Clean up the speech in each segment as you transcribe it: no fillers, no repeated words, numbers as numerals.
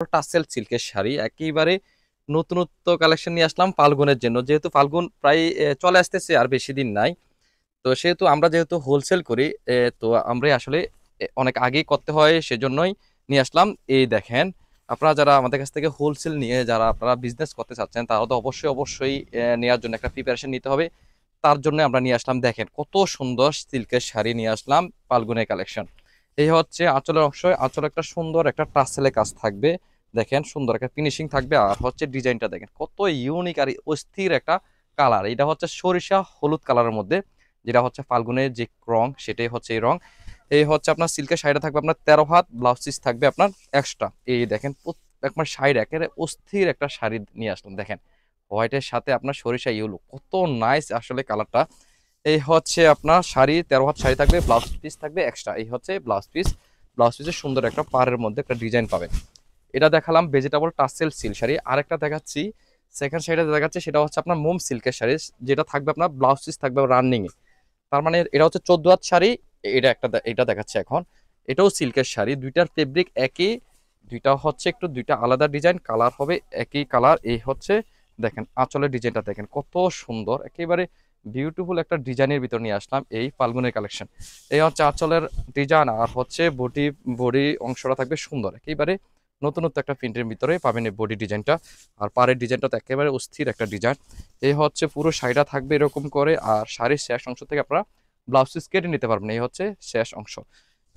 Tassel সিল্কের শাড়ি একেবারে নতুনত্ব কালেকশন নিয়ে আসলাম ফাল্গুনের জন্য। যেহেতু ফাল্গুন প্রায় চলে আসতেছে, আর বেশি দিন নাই। তো সেহেতু আমরা যেহেতু হোলসেল করি, তো আমরা আসলে অনেক আগেই করতে হয়, সেজন্যই নিয়ে আসলাম। এই দেখেন, আপনারা যারা আমাদের কাছ থেকে হোলসেল নিয়ে যারা আপনারা বিজনেস করতে চাচ্ছেন, তারা তো অবশ্যই অবশ্যই নেওয়ার জন্য একটা প্রিপারেশন নিতে হবে। তার জন্য আমরা নিয়ে আসলাম, দেখেন কত সুন্দর সিল্কের শাড়ি নিয়ে আসলাম ফাল্গুনের কালেকশন। এই হচ্ছে আঁচলের অংশ, আঁচলে একটা সুন্দর একটা টাসেলে কাজ থাকবে। দেখেন সুন্দর একটা ফিনিশিং থাকবে, আর হচ্ছে ডিজাইনটা দেখেন কত ইউনিক আর অস্থির একটা কালার। এটা হচ্ছে সরিষা হলুদ কালারের মধ্যে, যেটা হচ্ছে ফাল্গুনের যে রং সেটাই হচ্ছে এই রং। এই হচ্ছে আপনার সিল্কের শাড়িটা থাকবে আপনার 13 হাত, ব্লাউজ পিস থাকবে আপনার এক্সট্রা। এই দেখেন একবার শাড়ি একেবারে অস্থির একটা শাড়ি নিয়ে আসলাম। দেখেন হোয়াইটের সাথে আপনার সরিষা ইয়েলো, কত নাইস আসলে কালারটা। এই হচ্ছে আপনার শাড়ি, 13 হাত শাড়ি থাকবে, ব্লাউজ পিস থাকবে এক্সট্রা। এই হচ্ছে ব্লাউজ পিস। ব্লাউজ পিসের সুন্দর একটা পাড়ের মধ্যে একটা ডিজাইন পাবেন। এটা দেখালাম ভেজিটেবল টাসেল সিল্ক শাড়ি। আরেকটা দেখাচ্ছি, সেকেন্ড শাড়িটা দেখাচ্ছি, সেটা হচ্ছে আপনার মোম সিল্কের শাড়ি, যেটা থাকবে আপনার ব্লাউজ পিস থাকবে রানিং এ। তার মানে এটা হচ্ছে 14 হাত শাড়ি। এটা দেখাচ্ছে এখন। এটাও সিল্কের শাড়ি, দুইটার ফেব্রিক একই, দুইটা হচ্ছে একটু দুইটা আলাদা ডিজাইন, কালার হবে একই কালার। এই হচ্ছে দেখেন আঁচলের ডিজাইনটা দেখেন কত সুন্দর, একেবারে বিউটিফুল একটা ডিজাইনের ভিতর নিয়ে আসলাম এই ফাল্গুনের কালেকশন। এই হচ্ছে আঁচলের ডিজাইন, আর হচ্ছে বডি বডি অংশটা থাকবে সুন্দর, একেবারে নতুনত্ব একটা প্রিন্টের ভিতরে পাবেন এই বডি ডিজাইনটা। আর পাড়ের ডিজাইনটা তো একেবারে অস্থির একটা ডিজাইন। এই হচ্ছে পুরো শাড়িটা থাকবে এরকম করে, আর শাড়ির শেষ অংশ থেকে আপনারা ব্লাউজ পিস কেটে নিতে পারবেন। এই হচ্ছে শেষ অংশ।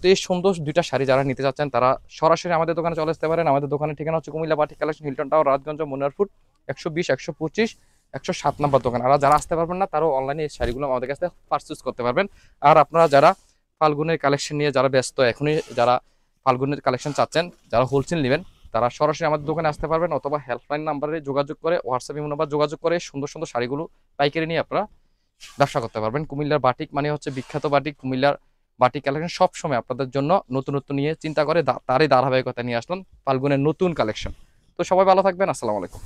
তো এই সুন্দর দুইটা শাড়ি যারা নিতে চাচ্ছেন, তারা সরাসরি আমাদের দোকানে চলে আসতে পারেন। আমাদের দোকানের ঠিকানা হচ্ছে Comilla batik collection, Hilton tower, Rajganj, Moniarpur, 120, 125, 107 নম্বর দোকান। আর যারা আসতে পারবেন না, তারাও অনলাইনে এই শাড়িগুলো আমাদের কাছে পারচেজ করতে পারবেন। আর আপনারা যারা ফাল্গুনের কালেকশন নিয়ে যারা ব্যস্ত এখনই, যারা ফাল্গুনের কালেকশন চাচ্ছেন, যারা হোলসেল নেবেন, তারা সরাসরি আমাদের দোকানে আসতে পারবেন, অথবা হেল্পলাইন নাম্বারে যোগাযোগ করে, হোয়াটসঅ্যাপ ইমো নাম্বার যোগাযোগ করে সুন্দর সুন্দর শাড়িগুলো পাইকারি নিয়ে আপনারা ব্যবসা করতে পারবেন। কুমিল্লার বাটিক মানে হচ্ছে বিখ্যাত বাটিক, কুমিল্লার বাটিক কালেকশন সব সময় আপনাদের জন্য নতুনত্ব নিয়ে চিন্তা করে তারই ধারাবাহিকতা নিয়ে আসলাম ফাল্গুনের নতুন কালেকশন। তো সবাই ভালো থাকবেন, আসসালামু আলাইকুম।